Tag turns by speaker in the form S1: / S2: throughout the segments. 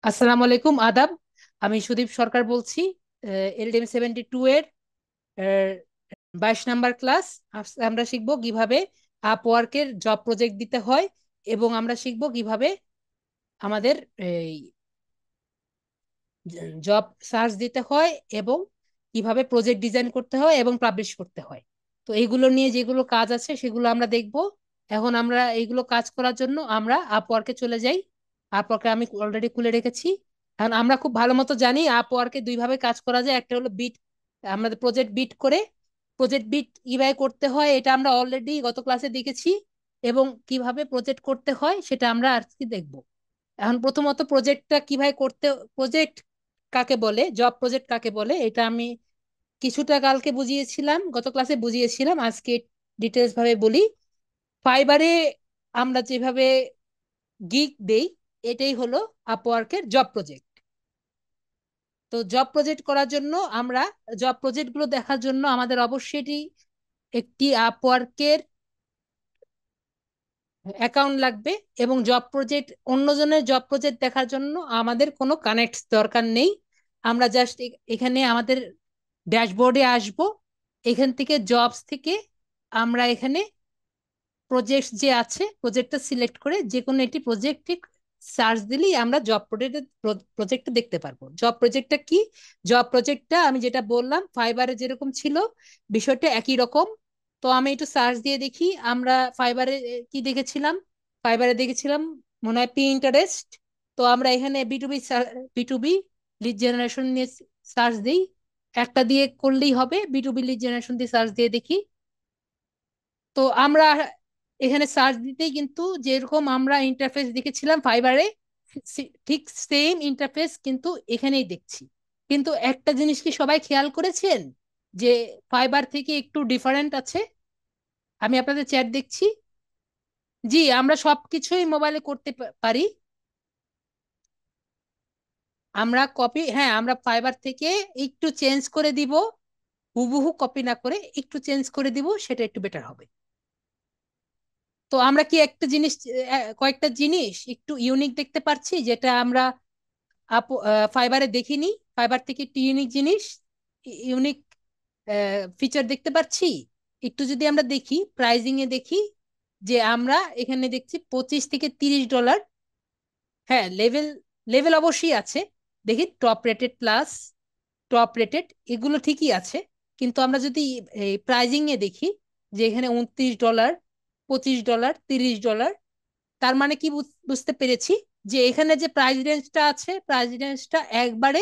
S1: আসসালামু আলাইকুম, আদাব। আমি সুদীপ সরকার বলছি। LDM-72 এর 22 নাম্বার ক্লাস। আমরা শিখবো কিভাবে আপওয়ার্কের জব প্রজেক্ট দিতে হয়, এবং আমরা শিখবো কিভাবে আমাদের এই জব সার্চ দিতে হয়, এবং কিভাবে প্রজেক্ট ডিজাইন করতে হয় এবং পাবলিশ করতে হয়। তো এইগুলো নিয়ে যেগুলো কাজ আছে সেগুলো আমরা দেখব। এখন আমরা এইগুলো কাজ করার জন্য আমরা আপওয়ার্কে চলে যাই। আপওয়ার্কে আমি অলরেডি খুলে রেখেছি। এখন আমরা খুব ভালো মতো জানি আপওয়ার্কে দুইভাবে কাজ করা যায়। একটা হলো বিট, আমাদের প্রজেক্ট বিট করে। প্রজেক্ট বিট কিভাবে করতে হয় এটা আমরা অলরেডি গত ক্লাসে দেখেছি, এবং কিভাবে প্রজেক্ট করতে হয় সেটা আমরা আজকে দেখব। এখন প্রথমত প্রজেক্টটা কিভাবে করতে, প্রজেক্ট কাকে বলে, জব প্রজেক্ট কাকে বলে, এটা আমি কিছুটা কালকে বুঝিয়েছিলাম, গত ক্লাসে বুঝিয়েছিলাম। আজকে ডিটেলস ভাবে বলি। ফাইবারে আমরা যেভাবে গিগ দেই, এটাই হলো আপওয়ার্কের জব প্রজেক্ট। তো জব প্রজেক্ট করার জন্য আমরা, জব প্রজেক্ট গুলো দেখার জন্য আমাদের অবশ্যই একটি আপওয়ার্কের অ্যাকাউন্ট লাগবে, এবং জব প্রজেক্ট, অন্যজনের জব প্রজেক্ট দেখার জন্য আমাদের কোনো কানেক্ট দরকার নেই। আমরা জাস্ট এখানে আমাদের ড্যাশবোর্ডে আসব। এখান থেকে জবস থেকে আমরা এখানে প্রজেক্ট যে আছে, প্রজেক্টটা সিলেক্ট করে যে কোনো একটি প্রজেক্টে সার্চ দিলেই আমরা জব প্রজেক্টটা দেখতে পারবো। জব প্রজেক্টটা কি? জব প্রজেক্টটা আমি যেটা বললাম ফাইবারে যেরকম ছিল, বিষয়টা একই রকম। তো আমি একটু সার্চ দিয়ে দেখি আমরা ফাইবারে কি দেখেছিলাম। ফাইবারে দেখেছিলাম মনে হয় পিন্টারেস্ট। তো আমরা এখানে B to B lead generation নিয়ে সার্চ দিই। একটা দিয়ে করলেই হবে, B to B lead generation দিয়ে সার্চ দিয়ে দেখি। তো আমরা এখানে সার্চ দিতেই কিন্তু যেরকম আমরা ইন্টারফেস দেখেছিলাম ফাইবারে, ঠিক সেম ইন্টারফেস কিন্তু এখানেই দেখছি। কিন্তু একটা জিনিস কি সবাই খেয়াল করেছেন যে ফাইবার থেকে একটু ডিফারেন্ট আছে? আমি আপনাদের চ্যাট দেখছি। জি, আমরা সবকিছুই মোবাইলে করতে পারি। আমরা কপি, হ্যাঁ, আমরা ফাইবার থেকে একটু চেঞ্জ করে দিব। হুবহু কপি না করে একটু চেঞ্জ করে দিব, সেটা একটু বেটার হবে। তো আমরা কি একটা জিনিস, কয়েকটা জিনিস একটু ইউনিক দেখতে পাচ্ছি যেটা আমরা ফাইবারে দেখিনি। ফাইবার থেকে একটু ইউনিক জিনিস, ইউনিক ফিচার দেখতে পাচ্ছি। একটু যদি আমরা দেখি, প্রাইজিং এ দেখি, যে আমরা এখানে দেখছি $25 থেকে $30। হ্যাঁ, লেভেল, লেভেল অবশ্যই আছে। দেখি top rated plus, top rated, এগুলো ঠিকই আছে। কিন্তু আমরা যদি এই প্রাইজিং এ দেখি, যে এখানে $29, $25, $30, তার মানে কি বুঝতে পেরেছি যে এখানে যে প্রাইস রেঞ্জটা আছে, প্রাইস রেঞ্জটা একবারে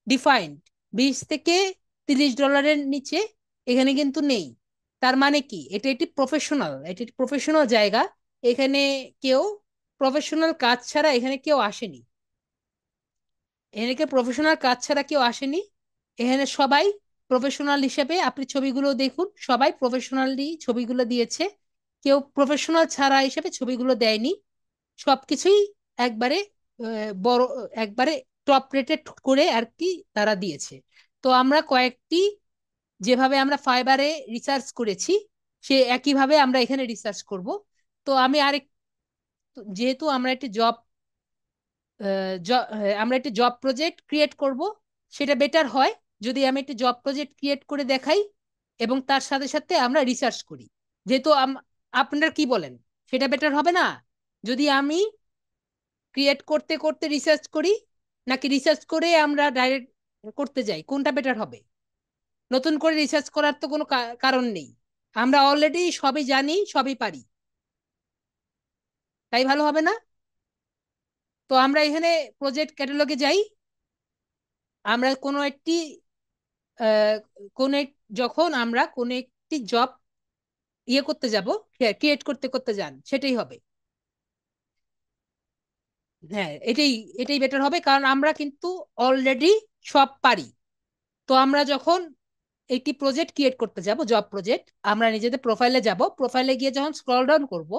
S1: ডিফাইন্ড। 20 থেকে 30 ডলারের নিচে এখানে কিন্তু নেই। তার মানে কি, এটা একটি প্রফেশনাল, এটি একটি প্রফেশনাল জায়গা। এখানে কেউ প্রফেশনাল কাজ ছাড়া এখানে কেউ আসেনি। এখানে কেউ প্রফেশনাল কাজ ছাড়া কেউ আসেনি। এখানে সবাই প্রফেশনাল হিসেবে, আপনি ছবিগুলো দেখুন, সবাই প্রফেশনালি ছবিগুলো দিয়েছে। কেউ প্রফেশনাল ছাড়া হিসেবে ছবিগুলো দেয়নি। সবকিছুই একবারে বড়, একবারে টপ রেটেড করে আর কি তারা দিয়েছে। তো আমরা কয়েকটি, যেভাবে আমরা ফাইবারে রিসার্চ করেছি, সে একইভাবে আমরা এখানে রিসার্চ করব। তো আমি আরেক, যেহেতু আমরা একটি জব, আমরা একটি জব প্রজেক্ট ক্রিয়েট করব, সেটা বেটার হয় যদি আমি একটি জব প্রজেক্ট ক্রিয়েট করে দেখাই এবং তার সাথে সাথে আমরা রিসার্চ করি। যেহেতু আপনারা কি বলেন, সেটা বেটার হবে না যদি আমি ক্রিয়েট করতে করতে রিসার্চ করি, নাকি রিসার্চ করে আমরা ডাইরেক্ট করতে যাই? কোনটা বেটার হবে? নতুন করে রিসার্চ করার তো কোনো কারণ নেই। আমরা অলরেডি সবই জানি, সবই পারি, তাই ভালো হবে না? তো আমরা এখানে প্রজেক্ট ক্যাটালগে যাই। আমরা কোনো একটি আহ, কোন যখন আমরা কোনো একটি জব ইয়ে করতে যাব, ক্রিয়েট করতে করতে যান, সেটাই হবে। হ্যাঁ, এটাই, এটাই বেটার হবে, কারণ আমরা কিন্তু অলরেডি সব পারি। তো আমরা যখন একটি প্রজেক্ট ক্রিয়েট করতে যাব, জব প্রজেক্ট, আমরা নিজেদের প্রোফাইলে যাব। প্রোফাইলে গিয়ে যখন স্ক্রল ডাউন করব,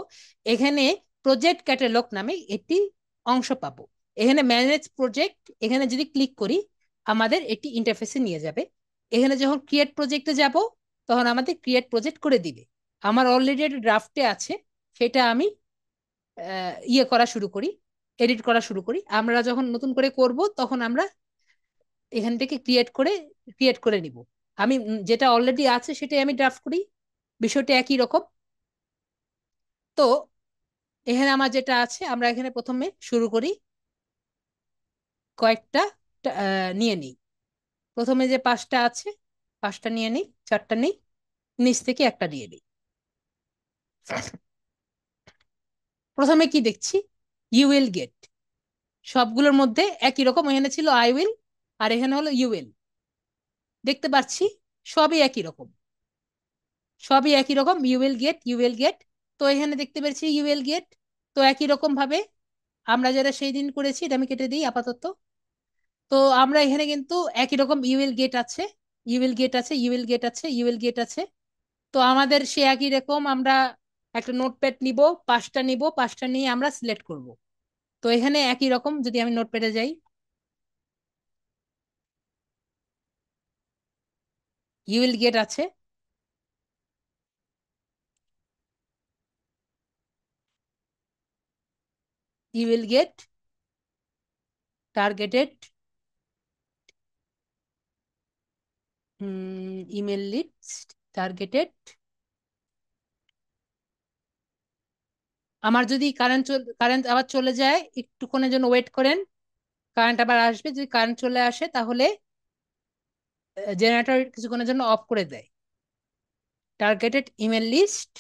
S1: এখানে প্রজেক্ট ক্যাটালগ নামে একটি অংশ পাবো। এখানে ম্যানেজ প্রজেক্ট, এখানে যদি ক্লিক করি আমাদের একটি ইন্টারফেসে নিয়ে যাবে। এখানে যখন ক্রিয়েট প্রজেক্টে যাব, তখন আমাদের ক্রিয়েট প্রজেক্ট করে দিবে। আমার অলরেডি একটা ড্রাফটে আছে, সেটা আমি ইয়ে করা শুরু করি। এডিট করা শুরু করি। আমরা যখন নতুন করে করব তখন আমরা এখান থেকে ক্রিয়েট করে নিব। আমি যেটা অলরেডি আছে সেটাই আমি ড্রাফট করি, বিষয়টা একই রকম। তো এখানে আমার যেটা আছে, আমরা এখানে প্রথমে শুরু করি কয়েকটা নিয়ে নিই। প্রথমে যে পাঁচটা আছে, পাঁচটা নিয়ে নিই, চারটা নিই, নিচ থেকে একটা নিয়ে নিই। প্রথমে কি দেখছি, ইউ উইল গেট। সবগুলোর মধ্যে একই রকম, এখানে ছিল আই উইল আর এখানে হলো ইউ উইল। দেখতে পাচ্ছি সবই একই রকম, সবই একই রকম, you will get, you will get. তো এখানে দেখতে পেরেছি ইউ উইল গেট। তো একই রকম ভাবে আমরা যারা সেই দিন করেছি, এটা আমি কেটে দিই আপাতত। তো আমরা এখানে কিন্তু একই রকম ইউ উইল গেট আছে, ইউ উইল গেট আছে, ইউ উইল গেট আছে, ইউ উইল গেট আছে। তো আমাদের সে একই রকম, আমরা একটা নোটপ্যাড নিব, পাঁচটা নিব, পাঁচটা নিয়ে আমরা সিলেক্ট করব। তো এখানে একই রকম, যদি আমি নোটপ্যাডে যাই, ইউ উইল গেট আছে, you will get targeted email list, targeted. আমার যদি কারেন্ট আবার চলে যায়, একটুক্ষণের জন্য ওয়েট করেন, কারেন্ট আবার আসবে। যদি কারেন্ট চলে আসে তাহলে জেনারেটর কিছুক্ষণের জন্য অফ করে দেয়। টার্গেটেড ইমেল লিস্ট,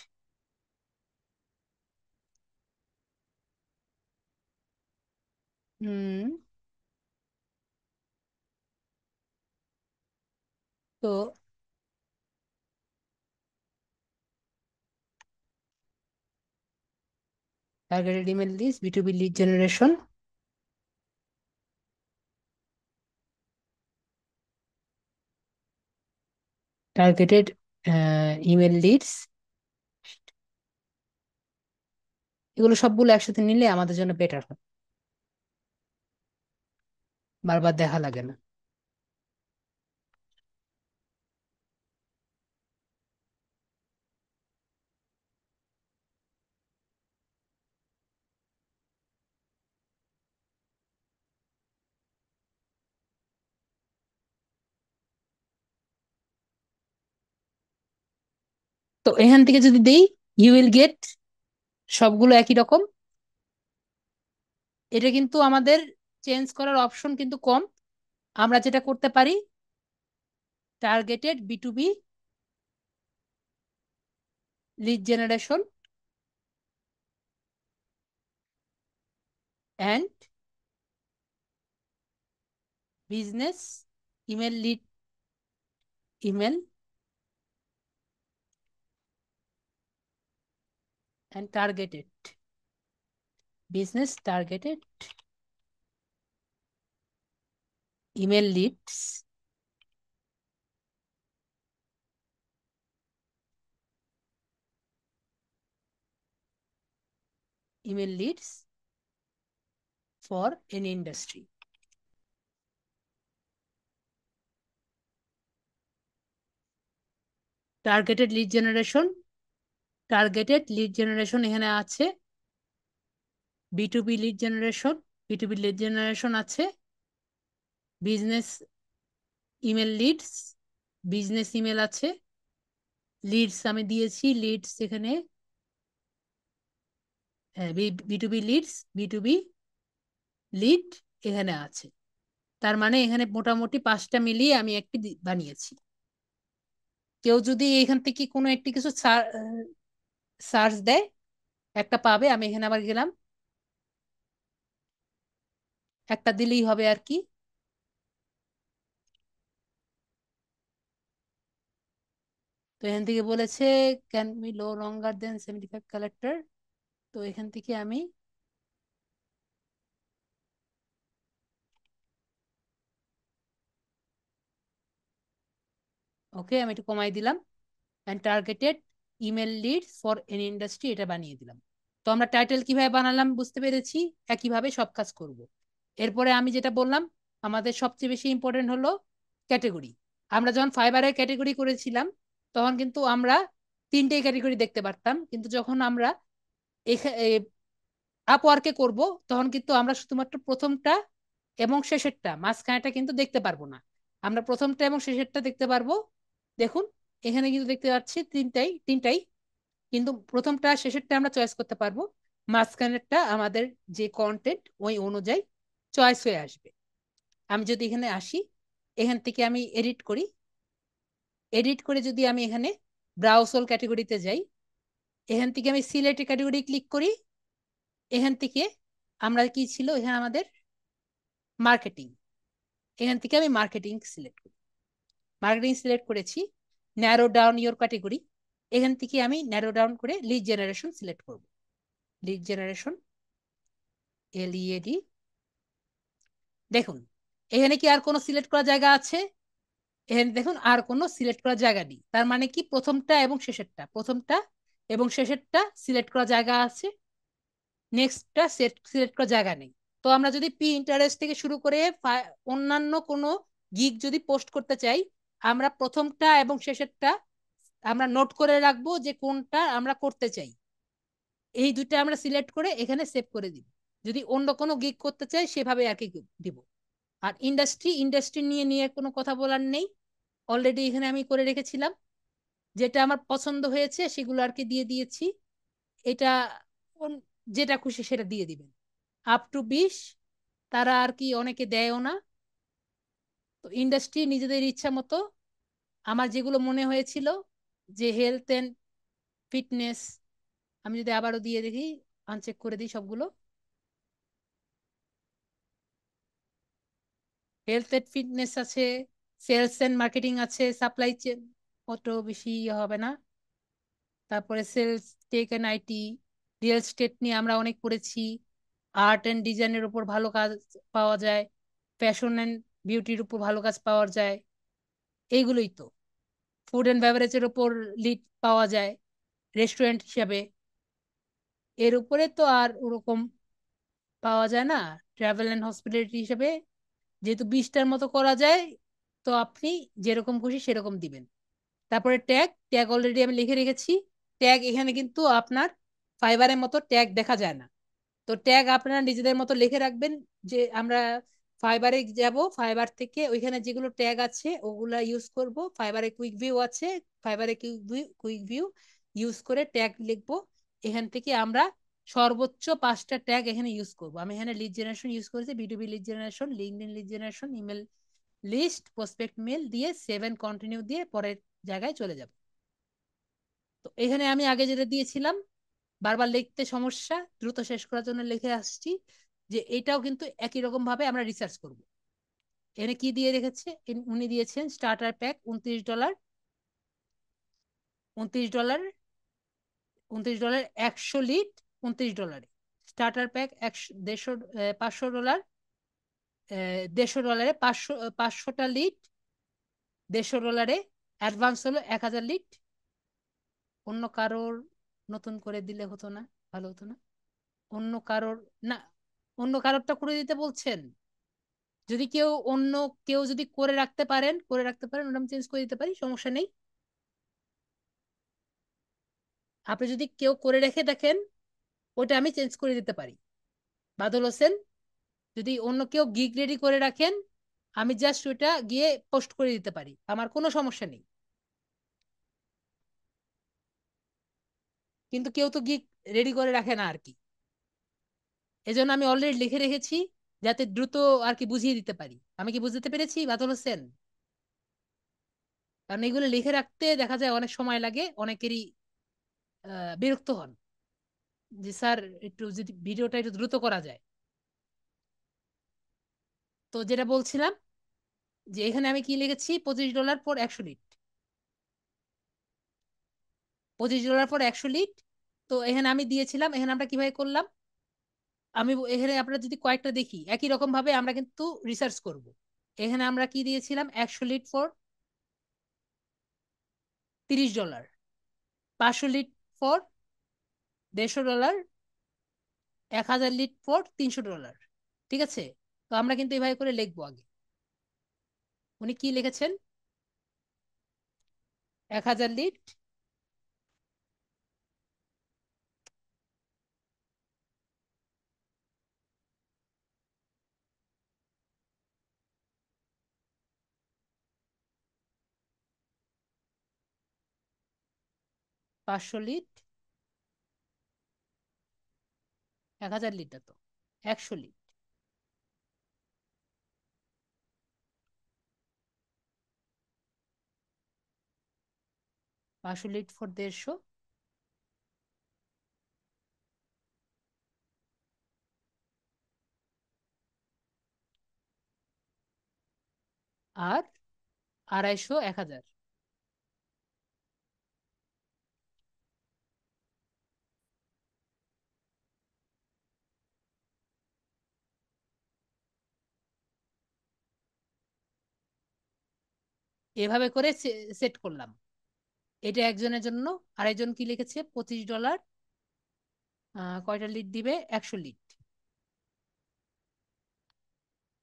S1: তো targeted email list, B2B lead generation, targeted email leads. এগুলো সবগুলো একসাথে নিলে আমাদের জন্য বেটার হয়, বারবার দেখা লাগে না। তো এখান থেকে যদি দেই ইউ উইল গেট, সবগুলো একই রকম। এটা কিন্তু আমাদের চেঞ্জ করার অপশন কিন্তু কম। আমরা যেটা করতে পারি, targeted B2B lead generation and business email lead, email and targeted business, targeted email leads, email leads for any industry. Targeted lead generation, targeted lead generation এখানে আছে, B2B lead generation, B2B lead generation আছে, business email leads, business email আছে, leads আমি দিয়েছি, Leeds এখানে, হ্যাঁ, B2B Leeds, B2B lead এখানে আছে। তার মানে এখানে মোটামুটি পাঁচটা মিলিয়ে আমি একটি বানিয়েছি। কেউ যদি এখান থেকে কোনো একটি কিছু সার্চ দেয়, একটা পাবে। আমি এখানে আবার গেলাম, একটা দিলেই হবে আর কি। তো এখান থেকে বলেছে can be no longer than 75 character. তো এখান থেকে আমি, ওকে, আমি একটু কমাই দিলাম। And targeted email lead for any industry, এটা বানিয়ে দিলাম। তো আমরা টাইটেল কিভাবে বানালাম বুঝতে পেরেছি, একইভাবে সব কাজ করব। এরপরে আমি যেটা বললাম, আমাদের সবচেয়ে বেশি ইম্পর্টেন্ট হলো ক্যাটেগরি। আমরা যখন ফাইবারের ক্যাটেগরি করেছিলাম তখন কিন্তু আমরা তিনটেই ক্যাটেগরি দেখতে পারতাম, কিন্তু যখন আমরা আপওয়ার্কে করব, তখন কিন্তু আমরা শুধুমাত্র প্রথমটা এবং শেষেরটা, মাঝখানেটা কিন্তু দেখতে পারবো না। আমরা প্রথমটা এবং শেষেরটা দেখতে পারবো। দেখুন এখানে কিন্তু দেখতে পাচ্ছি তিনটাই তিনটাই, কিন্তু প্রথমটা শেষেরটা আমরা চয়েস করতে পারবো, মাঝখানেরটা আমাদের যে কন্টেন্ট ওই অনুযায়ী চয়েস হয়ে আসবে। আমি যদি এখানে আসি, এখান থেকে আমি এডিট করি, এডিট করে যদি আমি এখানে ব্রাউজ অল ক্যাটাগরিতে যাই, এখান থেকে আমি সিলেক্ট ক্যাটাগরি ক্লিক করি, এখান থেকে আমরা কি ছিল এখানে আমাদের মার্কেটিং, এখান থেকে আমি মার্কেটিং সিলেক্ট করি, মার্কেটিং সিলেক্ট করেছি। ন্যারো ডাউন ইওর ক্যাটাগরি, এখান থেকে আমি ন্যারো ডাউন করে লিড জেনারেশন সিলেক্ট করব। Lead generation, LEAD। দেখুন এখানে কি আর কোনো সিলেক্ট করার জায়গা আছে? এখানে দেখুন আর কোনো সিলেক্ট করার জায়গা নেই। তার মানে কি প্রথমটা এবং শেষেরটা, প্রথমটা এবং শেষেরটা সিলেক্ট করার জায়গা আছে, নেক্সটটা সিলেক্ট করার জায়গা নেই। তো আমরা যদি ইন্টারেস্ট থেকে শুরু করে অন্যান্য কোনো গিগ যদি পোস্ট করতে চাই, আমরা প্রথমটা এবং শেষেরটা আমরা নোট করে রাখবো যে কোনটা আমরা করতে চাই, এই দুইটা আমরা সিলেক্ট করে এখানে সেভ করে দিব। যদি অন্য কোনো গিগ করতে চাই সেভাবে আর কি দিব। আর ইন্ডাস্ট্রি নিয়ে নিয়ে কোনো কথা বলার নেই, অলরেডি এখানে আমি করে রেখেছিলাম, যেটা আমার পছন্দ হয়েছে সেগুলো আর কি দিয়ে দিয়েছি। এটা যেটা খুশি সেটা দিয়ে দিবেন। আপ টু 20, তারা আর কি অনেকে দেয়ও না। তো ইন্ডাস্ট্রি নিজেদের ইচ্ছা মতো, আমার যেগুলো মনে হয়েছিল যে হেলথ এন্ড ফিটনেস, আমি যদি আবারও দিয়ে দেখি, আনচেক করে দিই সবগুলো, হেলথ এন্ড ফিটনেস আছে, সেলস এন্ড মার্কেটিং আছে, সাপ্লাই চেন অত বেশি হবে না, তারপরে sales tech and IT, real estate নিয়ে আমরা অনেক পড়েছি, আর্ট এন্ড ডিজাইনের উপর ভালো কাজ পাওয়া যায়, ফ্যাশন এন্ড বিউটির উপর ভালো কাজ পাওয়া যায়, এইগুলোই তো। ফুড এন্ড বেভারেজের উপর লিড পাওয়া যায় রেস্টুরেন্ট হিসাবে, এর উপরে তো আর ওরকম পাওয়া যায় না। ট্রাভেল এন্ড হসপিটালিটি হিসেবে যেহেতু 20টার মতো করা যায়, তো আপনি যেরকম খুশি সেরকম দিবেন। তারপরে ট্যাগ, ট্যাগ অলরেডি আমি লিখে রেখেছি। ট্যাগ এখানে কিন্তু আপনার ফাইবারের মতো ট্যাগ দেখা যায় না, তো ট্যাগ আপনারা নিজেদের মতো লিখে রাখবেন। যে আমরা ফাইবারে যাব, ফাইবার থেকে ওইখানে যেগুলো ট্যাগ আছে ওগুলা ইউজ করব। ফাইবারে কুইক ভিউ আছে, ফাইবারে কুইক ভিউ ইউজ করে ট্যাগ লিখবো। এখান থেকে আমরা সর্বোচ্চ 5টা ট্যাগ এখানে ইউজ করব। আমি এখানে লিড জেনারেশন ইউজ করেছি, B2B lead generation, LinkedIn lead generation, email list, prospect mail দিয়ে সেভ এন্ড কন্টিনিউ দিয়ে পরের জায়গায় চলে যাব। তো এখানে আমি আগে যেটা দিয়েছিলাম, বারবার লিখতে সমস্যা, দ্রুত শেষ করার জন্য লিখে আসছি যে এটাও কিন্তু একই রকম ভাবে আমরা রিসার্চ করব। এখানে কি দিয়ে রেখেছে, উনি দিয়েছেন starter pack $29, $29, $29, 100 lead $29, starter pack 500 dollar, $150, 500টা লিড $150, অ্যাডভান্স হলো 1000 লিড। অন্য কারোর নতুন করে দিলে হতো না, ভালো হতো না? অন্য কারোর, না, অন্য কারোরটা করে দিতে বলছেন? যদি কেউ যদি করে রাখতে পারেন ওটা আমি চেঞ্জ করে দিতে পারি, সমস্যা নেই। আপনি যদি কেউ করে রেখে দেখেন, ওটা আমি চেঞ্জ করে দিতে পারি। বাদল হোসেন, যদি অন্য কেউ গিগ রেডি করে রাখেন, আমি জাস্ট ওটা গিয়ে পোস্ট করে দিতে পারি, আমার কোনো সমস্যা নেই। কিন্তু কেউ তো গিগ রেডি করে রাখে না আর কি, এজন্য আমি অলরেডি লিখে রেখেছি যাতে দ্রুত আর কি বুঝিয়ে দিতে পারি। আমি কি বুঝতে পেরেছি বাদল হোসেন? কারণ এগুলো লিখে রাখতে দেখা যায় অনেক সময় লাগে, অনেকেরই বিরক্ত হন যে স্যার একটু যদি ভিডিওটা একটু দ্রুত করা যায়। তো যেটা বলছিলাম, যে এখানে আমি কি লিখেছি, $25 ফর 100 লিড, $25 ফর 100 লিড। তো এখানে আমি দিয়েছিলাম, এখানে আমরা কিভাবে করলাম, আমি এখানে আপনারা যদি কয়েকটা দেখি একই রকম ভাবে আমরা কিন্তু রিসার্চ করব। এখানে আমরা কি দিয়েছিলাম, 100 lead for $30, 500 lead for $150, 1000 lead for $300। ঠিক আছে? তো আমরা কিন্তু এভাবে করে লিখবো আগে। উনি কি লিখেছেন, 1000 লিড 500 লিট, 1000 লিটার তো, 100 লিট। 500 লিট ফর 150, আর 250, 1000। এভাবে করে সেট করলাম। এটা একজনের জন্য। আরেকজন কি লিখেছে, $25। কয়টা লিড দিবে? 100 লিট।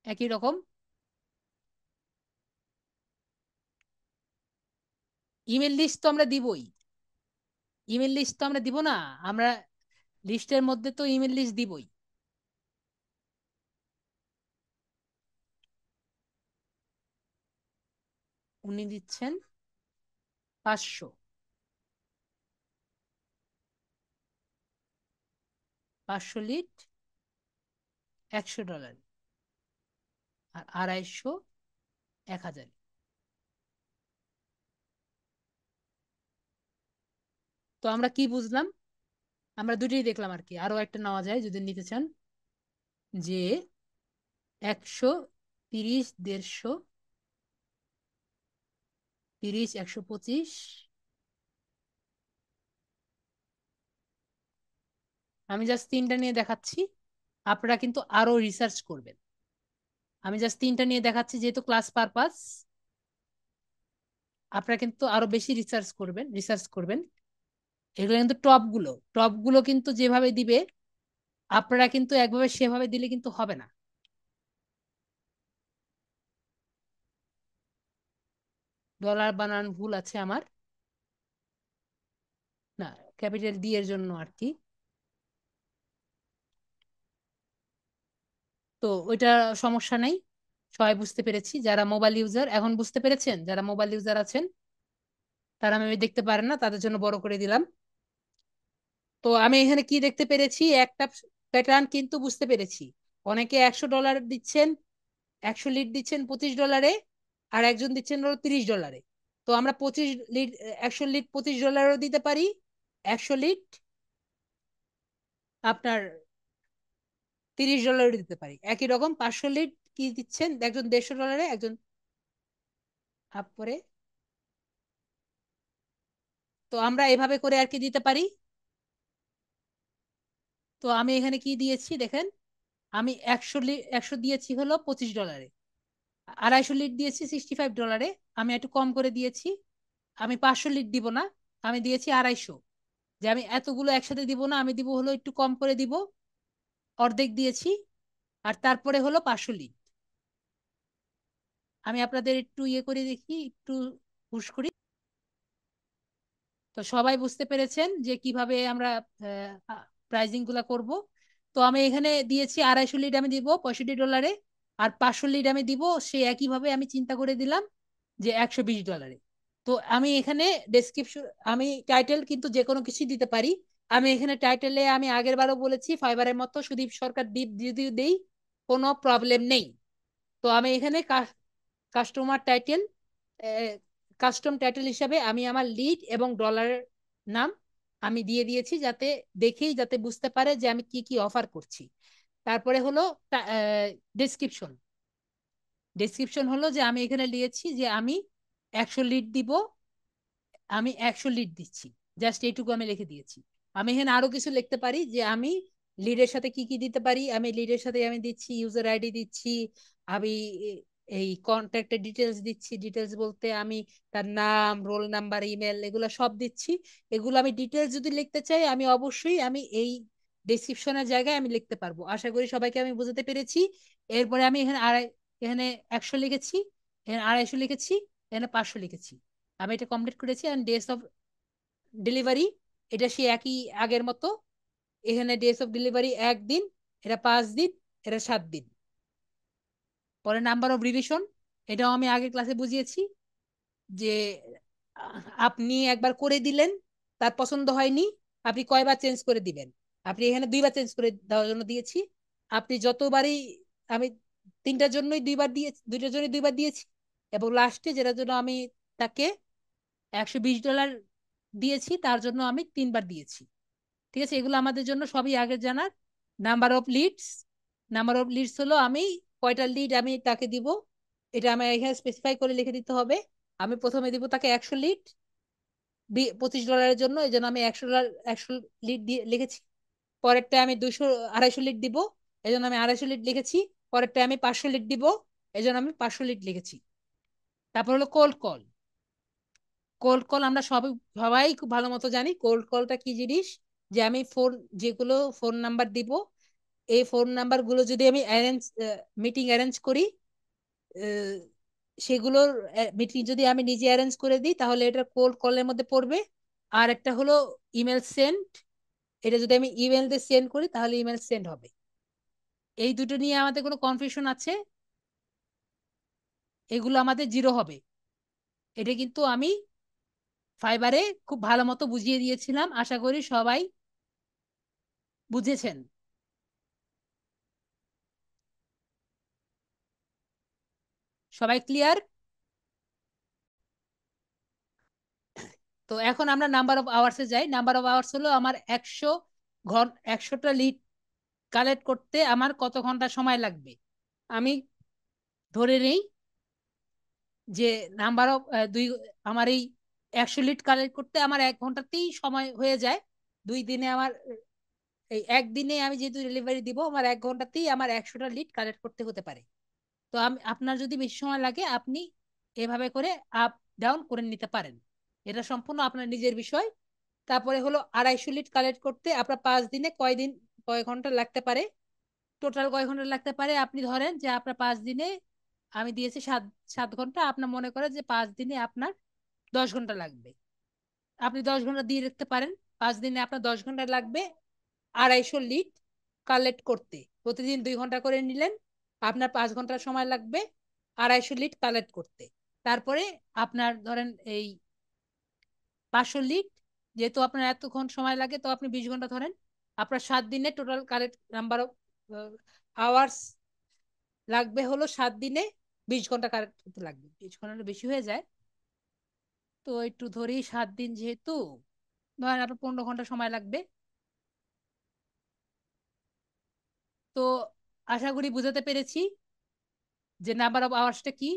S1: একই রকম। ইমেল লিস্ট তো আমরা দিবই। ইমেল লিস্ট তো আমরা দিব না? আমরা লিস্টের মধ্যে তো ইমেল লিস্ট দিবই। উনি দিচ্ছেন 500। 500 লিট, $100, আর 250, 1000। তো আমরা কি বুঝলাম? আমরা দুটোই দেখলাম আর কি, আরো একটা নেওয়া যায় যদি নিতে চান, যে 130, 150, 30, 125। আমি জাস্ট তিনটা নিয়ে দেখাচ্ছি, আপনারা কিন্তু আরো রিসার্চ করবেন। আমি জাস্ট তিনটা নিয়ে দেখাচ্ছি যেহেতু ক্লাস পারপাস। আপনারা কিন্তু আরো বেশি রিসার্চ করবেন। এগুলো কিন্তু টপগুলো কিন্তু যেভাবে দিবে, আপনারা কিন্তু একভাবে সেভাবে দিলে কিন্তু হবে না। ডলার বানান ভুল আছে আমার। না, ক্যাপিটাল ডি এর জন্য আর কি। তো ওইটা সমস্যা নাই। সবাই বুঝতে পেরেছি, যারা মোবাইল ইউজার এখন বুঝতে পেরেছেন, যারা মোবাইল ইউজার আছেন তারা আমি দেখতে পারেন না, তাদের জন্য বড় করে দিলাম। তো আমি এখানে কি দেখতে পেরেছি, একটা প্যাটার্ন কিন্তু বুঝতে পেরেছি। অনেকে $100 দিচ্ছেন, 100 লিট দিচ্ছেন $25, আর একজন দিচ্ছেন হলো $30। তো আমরা 25 লিট, 100 লিট $25 দিতে পারি। 100 লিট আপনার $30 দিতে পারি। একই রকম 500 লিট কি দিচ্ছেন, একজন $150, একজন আপ করে। তো আমরা এভাবে করে আর কি দিতে পারি। তো আমি এখানে কি দিয়েছি দেখেন, আমি 100 লিট, 100 দিয়েছি হলো $25, 250 লিট দিয়েছি $65। আমি একটু কম করে দিয়েছি, আমি 500 লিট দিব না, আমি দিয়েছি 250। যে আমি এতগুলো একসাথে দিব না, আমি দিব হলো একটু কম করে দিব, অর্ধেক দিয়েছি। আর তারপরে হলো 500 লিট। আমি আপনাদের একটু ইয়ে করে দেখি, একটু হুশ করি। তো সবাই বুঝতে পেরেছেন যে কিভাবে আমরা প্রাইজিং গুলা করব। তো আমি এখানে দিয়েছি 250 লিট আমি দিব $65, আর 500 লিট আমি দিব সে একইভাবে আমি চিন্তা করে দিলাম যে $120। তো আমি এখানে ডেসক্রিপশন, আমি টাইটেল কিন্তু যে কোনো কিছু দিতে পারি। আমি এখানে টাইটেলে আমি আগের বারও বলেছি ফাইবারের মতো সুদীপ সরকার দ্বীপ যদি দেই কোনো প্রবলেম নেই। তো আমি এখানে কাস্টমার টাইটেল, কাস্টম টাইটেল হিসাবে আমি আমার লিড এবং ডলারের নাম আমি দিয়ে দিয়েছি, যাতে দেখেই যাতে বুঝতে পারে যে আমি কি কি অফার করছি। তারপরে হলো ডেসক্রিপশন। ডেসক্রিপশন হলো যে আমি এখানে দিয়েছি যে আমি 100 লিড দিব, আমি 100 লিড দিচ্ছি, জাস্ট এইটুকু আমি লিখে দিয়েছি। আমি এখানে আরো কিছু লিখতে পারি যে আমি লিডের সাথে কি কি দিতে পারি। আমি লিডের সাথে আমি দিচ্ছি ইউজার আইডি দিচ্ছি, আমি এই কন্ট্যাক্টের ডিটেলস দিচ্ছি। ডিটেলস বলতে আমি তার নাম, রোল নাম্বার, ইমেল, এগুলো সব দিচ্ছি। এগুলো আমি ডিটেলস যদি লিখতে চাই আমি অবশ্যই আমি এই ডেসক্রিপশনের জায়গায় আমি লিখতে পারবো। আশা করি সবাইকে আমি বুঝাতে পেরেছি। এরপরে আমি এখানে এখানে 100 লিখেছি, এখানে 250 লিখেছি, এখানে 500 লিখেছি। আমি এটা কমপ্লিট করেছি। অ্যান্ড ডেজ অফ ডেলিভারি, এটা সে একই আগের মতো। এখানে ডেজ অফ ডেলিভারি 1 দিন, এটা 5 দিন, এটা 7 দিন। পরে নাম্বার অফ রিভিশন, এটাও আমি আগের ক্লাসে বুঝিয়েছি যে আপনি একবার করে দিলেন, তার পছন্দ হয়নি, আপনি কয়বার চেঞ্জ করে দিবেন। আপনি এখানে 2বার চেঞ্জ করে দেওয়ার জন্য দিয়েছি। আপনি যতবারই, আমি 3টার জন্যই 2বার দিয়ে, 2টার জন্য 2বার দিয়েছি, এবং লাস্টে যেটার জন্য আমি তাকে $120 দিয়েছি তার জন্য আমি 3বার দিয়েছি। ঠিক আছে, এগুলো আমাদের জন্য সবই আগে জানার। Number of leads, number of leads হলো আমি কয়টা লিড আমি তাকে দিব, এটা আমি এখানে স্পেসিফাই করে লিখে দিতে হবে। আমি প্রথমে দিব তাকে 100 লিড $25 জন্য, এই জন্য আমি $100 দিয়ে লিখেছি। পরেরটা আমি 200 250 লিড দিব, এই জন্য আমি 250 লিড লিখেছি। পরেরটা আমি 500 লিড দিব, এই জন্য আমি 500 লিড লিখেছি। তারপর হলো কোল্ড কল। কোল্ড কল আমরা সবাই সবাই খুব ভালো মতো জানি কোল্ড কলটা কি জিনিস। যে আমি যেগুলো ফোন নাম্বার দিব, এই ফোন নাম্বার গুলো যদি আমি মিটিং অ্যারেঞ্জ করি, আহ, সেগুলোর মিটিং যদি আমি নিজে অ্যারেঞ্জ করে দিই তাহলে এটা কোল্ড কলের মধ্যে পড়বে। আর একটা হলো ইমেল সেন্ড, এটা যদি আমি ইমেল দিয়ে সেন্ড করি তাহলে ইমেল সেন্ড হবে। এই দুটো নিয়ে আমাদের কোনো কনফিউশন আছে, এগুলো আমাদের জিরো হবে। এটা কিন্তু আমি ফাইবারে খুব ভালো মতো বুঝিয়ে দিয়েছিলাম, আশা করি সবাই বুঝেছেন। সবাই ক্লিয়ার? তো এখন আমরা নাম্বার অফ আওয়ার্সে যাই। নাম্বার অফ আওয়ার্স হলো আমার 100টা লিড কালেক্ট করতে আমার কত ঘন্টা সময় লাগবে। আমি ধরে নেই যে নাম্বার অফ আমার এই 100 লিড কালেক্ট করতে আমার 1 ঘন্টাতেই সময় হয়ে যায়। 2 দিনে আমার এই একদিনে আমি যেহেতু ডেলিভারি দিব, আমার 1 ঘন্টাতেই আমার 100টা লিড কালেক্ট করতে হতে পারে। তো আমি, আপনার যদি বেশি সময় লাগে আপনি এভাবে করে আপ ডাউন করে নিতে পারেন, এটা সম্পূর্ণ আপনার নিজের বিষয়। তারপরে হলো 250 লিড কালেক্ট করতে আপনার 5 দিনে কয় ঘন্টা লাগতে পারে, টোটাল কয় ঘন্টা লাগতে পারে। আপনি ধরেন যে আপনার 5 দিনে আমি দিয়েছি 7 7 ঘন্টা, আপনার মনে করেন যে 5 দিনে আপনার 10 ঘন্টা লাগবে। আপনি 10 ঘন্টা দিয়ে রাখতে পারেন, 5 দিনে আপনার 10 ঘন্টা লাগবে 250 লিড কালেক্ট করতে। প্রতিদিন 2 ঘন্টা করে নিলেন, আপনার 5 ঘন্টা সময় লাগবে 250 লিড কালেক্ট করতে। তারপরে আপনার ধরেন এই 500 লিড, যেহেতু আপনার এতক্ষণ সময় লাগে তো আপনি 20 ঘন্টা ধরেন। আপনার 7 দিনে total collect number of hours লাগবে হলো 7 দিনে 20 ঘন্টা কালেক্ট করতে লাগবে। 20 ঘন্টা বেশি হয়ে যায়, তো একটু ধরি 7 দিন যেহেতু, ধরেন আপনার 15 ঘন্টা সময় লাগবে। তো আশা করি বুঝাতে পেরেছি যে নাম্বার অফ আওয়ার্সটা কি।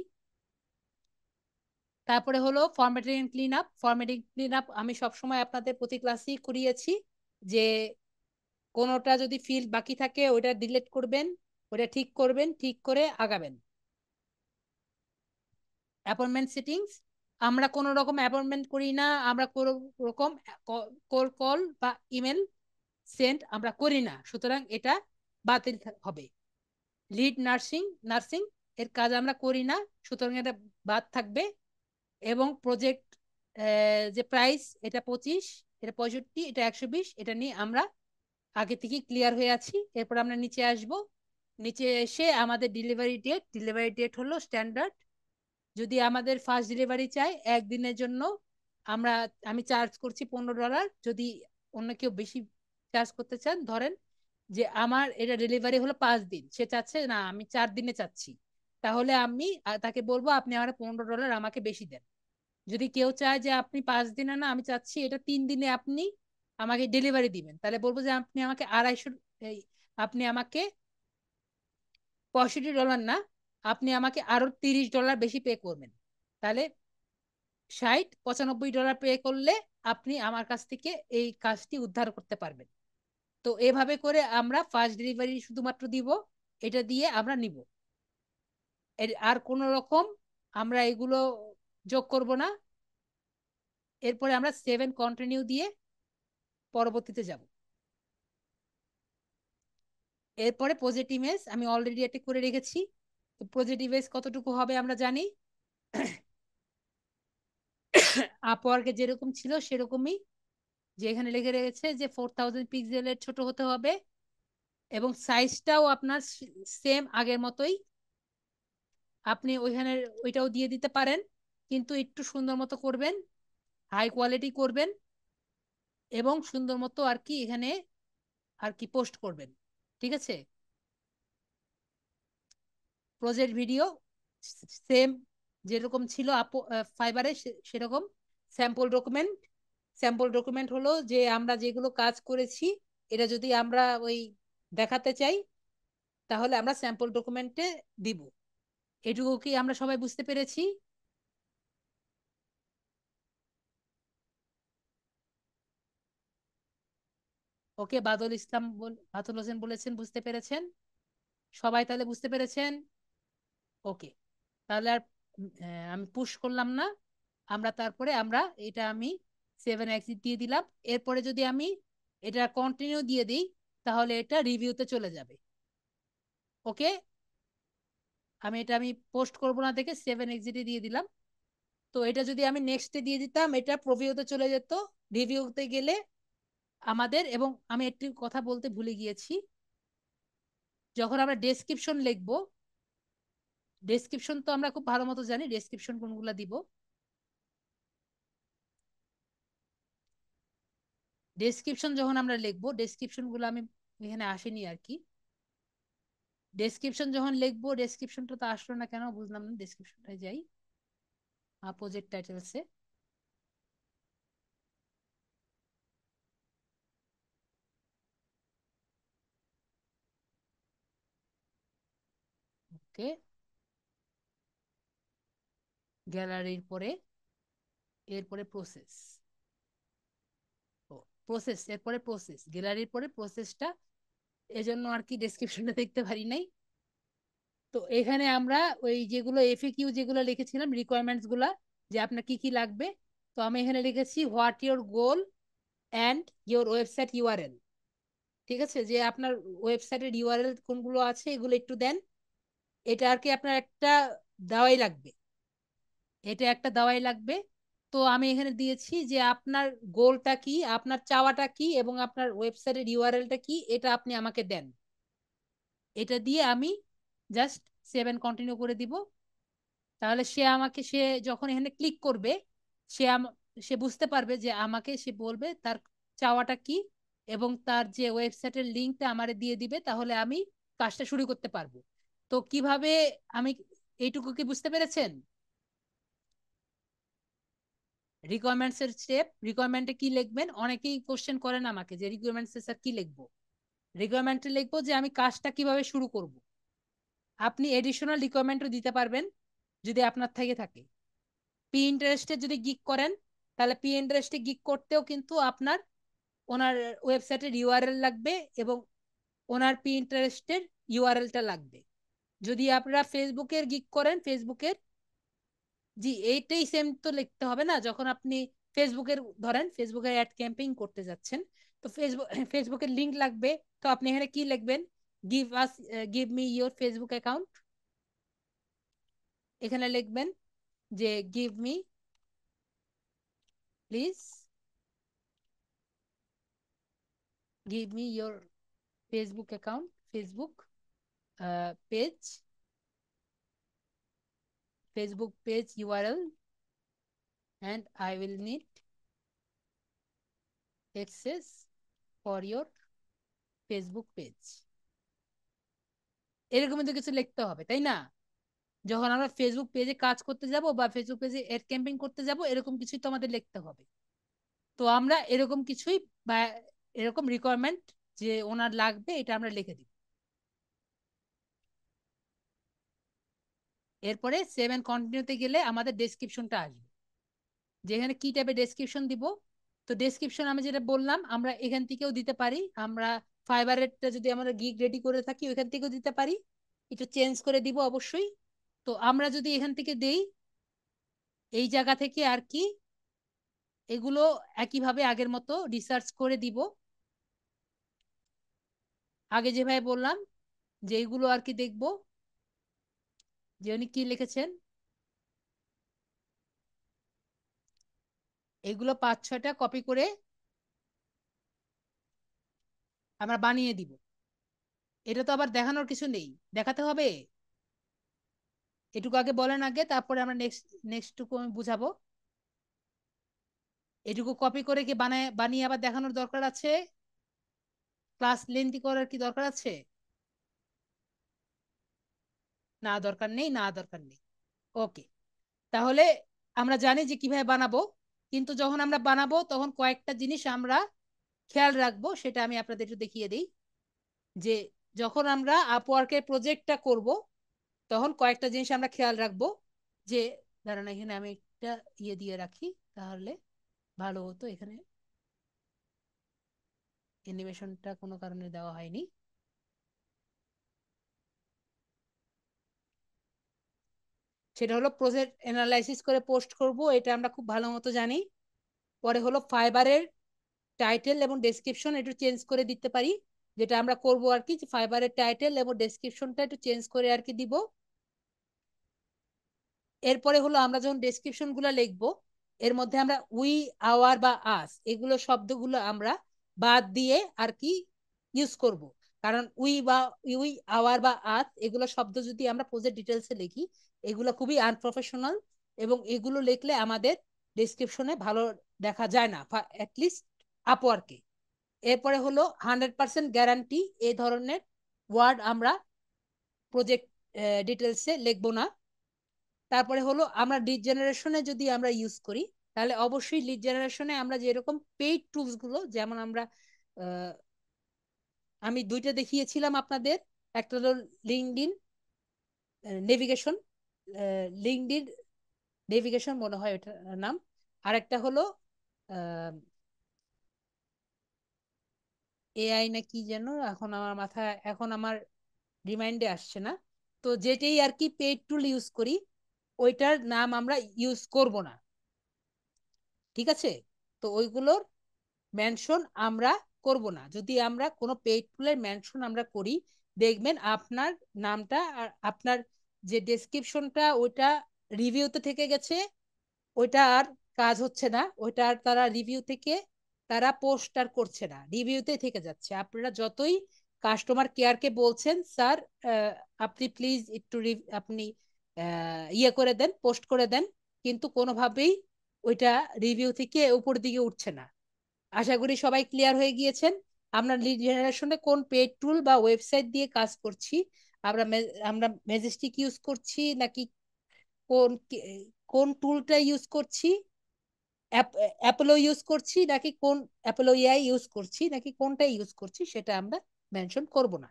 S1: তারপরে হলো formatting and clean up. Formatting clean up আমি সবসময় আপনাদের প্রতি ক্লাসেই করিয়েছি, যে কোনোটা যদি ফিল্ড বাকি থাকে ওইটা ডিলিট করবেন, ওইটা ঠিক করবেন, ঠিক করে আগাবেন। অ্যাপয়েন্টমেন্ট সেটিংস, আমরা কোনো রকম অ্যাপয়েন্টমেন্ট করি না, আমরা কোনো রকম কল কল বা ইমেল সেন্ড আমরা করি না, সুতরাং এটা বাতিল হবে। লিড নার্সিং, নার্সিং এর কাজ আমরা করি না, সুতরাং এটা বাদ থাকবে। এবং প্রজেক্ট যে প্রাইস, এটা 25, এটা 65, এটা 120, এটা নিয়ে আমরা আগে থেকে ক্লিয়ার হয়ে আছি। এরপর আমরা নিচে আসব, নিচে এসে আমাদের ডেলিভারি ডেট হলো স্ট্যান্ডার্ড। যদি আমাদের ফার্স্ট ডেলিভারি চাই একদিনের জন্য, আমরা আমি চার্জ করছি $15। যদি অন্য কেউ বেশি চার্জ করতে চান, ধরেন যে আমার এটা ডেলিভারি হলো 5 দিন, সে চাচ্ছে না আমি 4 দিনে চাচ্ছি, তাহলে আমি তাকে বলবো আপনি আমার $15 আমাকে বেশি দেন। যদি কেউ চায় যে আপনি 5 দিনে না, আমি চাচ্ছি এটা 3 দিনে আপনি আমাকে ডেলিভারি দিবেন, তাহলে বলবো যে আপনি আমাকে 250, আপনি আমাকে $65 না, আপনি আমাকে আরো $30 বেশি পে করবেন। তাহলে 60 $95 পে করলে আপনি আমার কাছ থেকে এই কাজটি উদ্ধার করতে পারবেন। তো এভাবে করে আমরা ফার্স্ট ডেলিভারি শুধুমাত্র দিব, এটা দিয়ে আমরা নিব। আর কোন রকম আমরা এগুলো যোগ করব না। এরপরে আমরা 7 কন্টিনিউ দিয়ে পরবর্তীতে যাব। এরপরে প্রজেক্ট ইমেজ আমি অলরেডি এটা করে রেখেছি। প্রজেক্ট ইমেজ কতটুকু হবে আমরা জানি, আপওয়ার্কে যেরকম ছিল সেরকমই, যে এখানে লিখে রেখেছে যে 4000 পিক্সেলের ছোট হতে হবে, এবং সাইজটাও আপনার সেম আগের মতোই, আপনি ওইখানে ওইটাও দিয়ে দিতে পারেন, কিন্তু একটু সুন্দর মতো করবেন, হাই কোয়ালিটি করবেন। এবং সুন্দর মতো আর কি এখানে আর কি পোস্ট করবেন। ঠিক আছে, প্রজেক্ট ভিডিও সেম যেরকম ছিল ফাইবারে সেরকম। স্যাম্পল ডকুমেন্ট, স্যাম্পল ডকুমেন্ট হলো যে আমরা যেগুলো কাজ করেছি এটা যদি আমরা ওই দেখাতে চাই তাহলে আমরা স্যাম্পল ডকুমেন্টে দিব। এটুকু কি আমরা সবাই বুঝতে পেরেছি? ওকে, বাদল হোসেন বলেছেন বুঝতে পেরেছেন। সবাই তাহলে বুঝতে পেরেছেন? ওকে, তাহলে আর আমি পুশ করলাম না। তারপরে এটা আমি 7 এক্সিট দিয়ে দিলাম। এরপরে যদি আমি এটা কন্টিনিউ দিয়ে দিই তাহলে এটা রিভিউতে চলে যাবে। ওকে, আমি পোস্ট করব না দেখে 7 এক্সিটে দিয়ে দিলাম। তো এটা যদি আমি নেক্সটে দিয়ে দিতাম এটা প্রভিউতে চলে যেত। রিভিউতে গেলে আমাদের, এবং আমি একটি কথা বলতে ভুলে গিয়েছি, যখন আমরা ডেসক্রিপশন লিখবো, ডেসক্রিপশন তো আমরা খুব ভালো মতো জানি ডেসক্রিপশন কোনগুলা দিব। ডেসক্রিপশন যখন আমরা লিখবো, ডেসক্রিপশন গুলো আমি এখানে আসেনি আর কি। ডেসক্রিপশন যখন লিখবো, ডেসক্রিপশনটা তো আসলো না কেন বুঝলাম না। ডেসক্রিপশনটায় যাই, প্রজেক্ট টাইটেলসে। ওকে, গ্যালারির পরে এরপরে প্রসেস। ও, প্রসেস এরপরে প্রসেস, গ্যালারির পরে প্রসেসটা, এজন্য আর কি ডেসক্রিপশনটা দেখতে পারি নাই। তো এখানে আমরা ওই যেগুলো এফএকিউ যেগুলো লিখেছিলাম রিকোয়ারমেন্টস গুলা, যে আপনার কি কি লাগবে, তো আমি এখানে লিখেছি what your goal and your website URL. ঠিক আছে, যে আপনার ওয়েবসাইটের ইউআরএল কোনগুলো আছে এগুলো একটু দেন। এটা আর কি আপনার একটা দেওয়াই লাগবে, এটা একটা দেওয়াই লাগবে। তো আমি এখানে দিয়েছি যে আপনার গোলটা কি, আপনার চাওয়াটা কি, এবং আপনার ওয়েবসাইটের ইউআরএলটা কি, এটা আপনি আমাকে দেন। এটা দিয়ে আমি জাস্ট 7 কন্টিনিউ করে দিব। তাহলে সে যখন এখানে ক্লিক করবে সে সে বুঝতে পারবে যে সে বলবে তার চাওয়াটা কি, এবং তার যে ওয়েবসাইটের লিঙ্কটা আমারে দিয়ে দিবে, তাহলে আমি কাজটা শুরু করতে পারবো। তো কিভাবে আমি, এইটুকু কি বুঝতে পেরেছেন? রিকোয়ারমেন্টস এর স্টেপ, রিকোয়ারমেন্টে কি লিখবেন, অনেকেই কোশ্চেন করেন আমাকে যে রিকোয়ারমেন্টস স্যার কি লিখবো। রিকোয়ারমেন্টে লিখবো যে আমি কাজটা কিভাবে শুরু করব। আপনি এডিশনাল রিকোয়ারমেন্টও দিতে পারবেন যদি আপনার থেকে থাকে। পিন্টারেস্টে যদি গিক করেন তাহলে পিন্টারেস্টে গিক করতেও কিন্তু আপনার ওনার ওয়েবসাইটের ইউআরএল লাগবে, এবং ওনার পিন্টারেস্টের ইউআরএলটা লাগবে। যদি আপনারা ফেসবুকের গিক করেন, ফেসবুকের, জি এইটাই সেম তো লিখতে হবে না। যখন আপনি ফেসবুকের, ধরেন ফেসবুকের অ্যাড ক্যাম্পেইন করতে যাচ্ছেন, তো ফেসবুকের লিংক লাগবে। তো আপনি এখানে কি লিখবেন, give us, give me your Facebook account. এখানে লিখবেন যে give me please, give me your Facebook account, Facebook page, Facebook page URL, and I will need access for your Facebook page. এরকম তো কিছু লিখতে হবে তাই না? যখন আমরা ফেসবুক পেজে কাজ করতে যাব বা ফেসবুক পেজে এড ক্যাম্পেইন করতে যাব, এরকম কিছুই তো আমাদের লিখতে হবে। তো আমরা এরকম কিছুই, বা এরকম রিকোয়ারমেন্ট যে ওনার লাগবে এটা আমরা লিখে দিব। এরপরে 7 কন্টিনিউতে গেলে আমাদের ডেসক্রিপশনটা আসবে, যেখানে কি টাইপের ডেসক্রিপশন দিব। তো ডেসক্রিপশন আমি যেটা বললাম আমরা এখান থেকেও দিতে পারি। আমরা ফাইবারেরটা যদি আমরা গিগ রেডি করে থাকি ওইখান থেকেও দিতে পারি, একটু চেঞ্জ করে দিব অবশ্যই। তো আমরা যদি এখান থেকে দেই, এই জায়গা থেকে আর কি এগুলো একইভাবে আগের মতো রিসার্চ করে দিব। আগে যেভাবে বললাম যে এইগুলো আর কি দেখবো যে উনি কি লিখেছেন, এগুলো 5-6টা কপি করে আমরা বানিয়ে দিব। এটা তো আবার দেখানোর কিছু নেই, দেখাতে হবে। এটুকু আগে বলেন আগে, তারপরে আমরা নেক্সট নেক্সট টুকু আমি বুঝাবো। এটুকু কপি করে কি বানিয়ে আবার দেখানোর দরকার আছে? ক্লাস লেন্থি করার কি দরকার আছে? না দরকার নেই, না দরকার নেই। ওকে, তাহলে আমরা জানি যে কিভাবে বানাবো, কিন্তু যখন আমরা বানাবো তখন কয়েকটা জিনিস আমরা খেয়াল রাখবো, সেটা আমি আপনাদের একটু দেখিয়ে দিই। যে যখন আমরা আপওয়ার্কের প্রজেক্টটা করব, তখন কয়েকটা জিনিস আমরা খেয়াল রাখবো। যে দাঁড়ান, এখানে আমি একটা ইয়ে দিয়ে রাখি, তাহলে ভালো হতো। এখানে অ্যানিমেশনটা কোনো কারণে দেওয়া হয়নি। সেটা হলো প্রজেক্ট অ্যানালাইসিস করে পোস্ট করব, এটা আমরা খুব ভালো মতো জানি। পরে হলো ফাইবারের টাইটেল এবং ডেসক্রিপশন একটু চেঞ্জ করে দিতে পারি, যেটা আমরা করব আর কি, ফাইবারের টাইটেল এবং ডেসক্রিপশনটা একটু চেঞ্জ করে আর কি দিব। এরপরে হলো আমরা যখন ডেসক্রিপশন গুলো লিখবো, এর মধ্যে আমরা উই, আওয়ার বা আস এগুলো শব্দগুলো আমরা বাদ দিয়ে আর কি ইউজ করব। কারণ উই, আওয়ার বা আস এগুলো শব্দ যদি আমরা প্রজেক্ট ডিটেলসে লিখি, এগুলো খুবই আনপ্রফেশনাল, এবং এগুলো লিখলে আমাদের ডেসক্রিপশনে ভালো দেখা যায় না, অ্যাটলিস্ট আপওয়ার্কে। এরপরে হলো 100% গ্যারান্টি, এই ধরনের ওয়ার্ড আমরা প্রজেক্ট ডিটেলসে লিখবো না। তারপরে হলো আমরা লিড জেনারেশনে যদি আমরা ইউজ করি, তাহলে অবশ্যই লিড জেনারেশনে আমরা যেরকম পেইড টুলস গুলো, যেমন আমরা আমি দুইটা দেখিয়েছিলাম আপনাদের, একটা হলো লিঙ্কডইন নেভিগেশন, লিঙ্কডইন নেভিগেশন মনে হয় ওটার নাম। আর একটা হলো এআই না কি যেন, এখন আমার মাথায়, এখন আমার রিমাইন্ডে আসছে না। তো যেটাই আর কি পেইড টুল ইউজ করি, ওইটার নাম আমরা ইউজ করব না, ঠিক আছে? তো ওইগুলোর মেনশন আমরা করব না। যদি আমরা কোনো পেইড টুলের মেনশন আমরা করি, দেখবেন আপনার নামটা আর আপনার যে ডেসক্রিপশনটা ওইটা রিভিউতে থেকে গেছে, ওইটা আর কাজ হচ্ছে না, ওইটা আর তারা রিভিউ থেকে তারা পোস্ট আর করছে না, রিভিউতে থেকে যাচ্ছে। আপনারা যতই কাস্টমার কেয়ারকে বলছেন, স্যার আপনি প্লিজ একটু আপনি ইয়ে করে দেন, পোস্ট করে দেন, কিন্তু কোনোভাবেই ওইটা রিভিউ থেকে উপর দিকে উঠছে না। আশা করি সবাই ক্লিয়ার হয়ে গিয়েছেন। আমরা লিড জেনারেশনে কোন পেড টুল বা ওয়েবসাইট দিয়ে কাজ করছি, আমরা আমরা ম্যাজেস্টিক ইউজ করছি নাকি কোন কোন টুলটা ইউজ করছি, অ্যাপোলো ইউজ করছি নাকি কোন অ্যাপোলো এআই ইউজ করছি নাকি কোনটা ইউজ করছি, সেটা আমরা মেনশন করব না।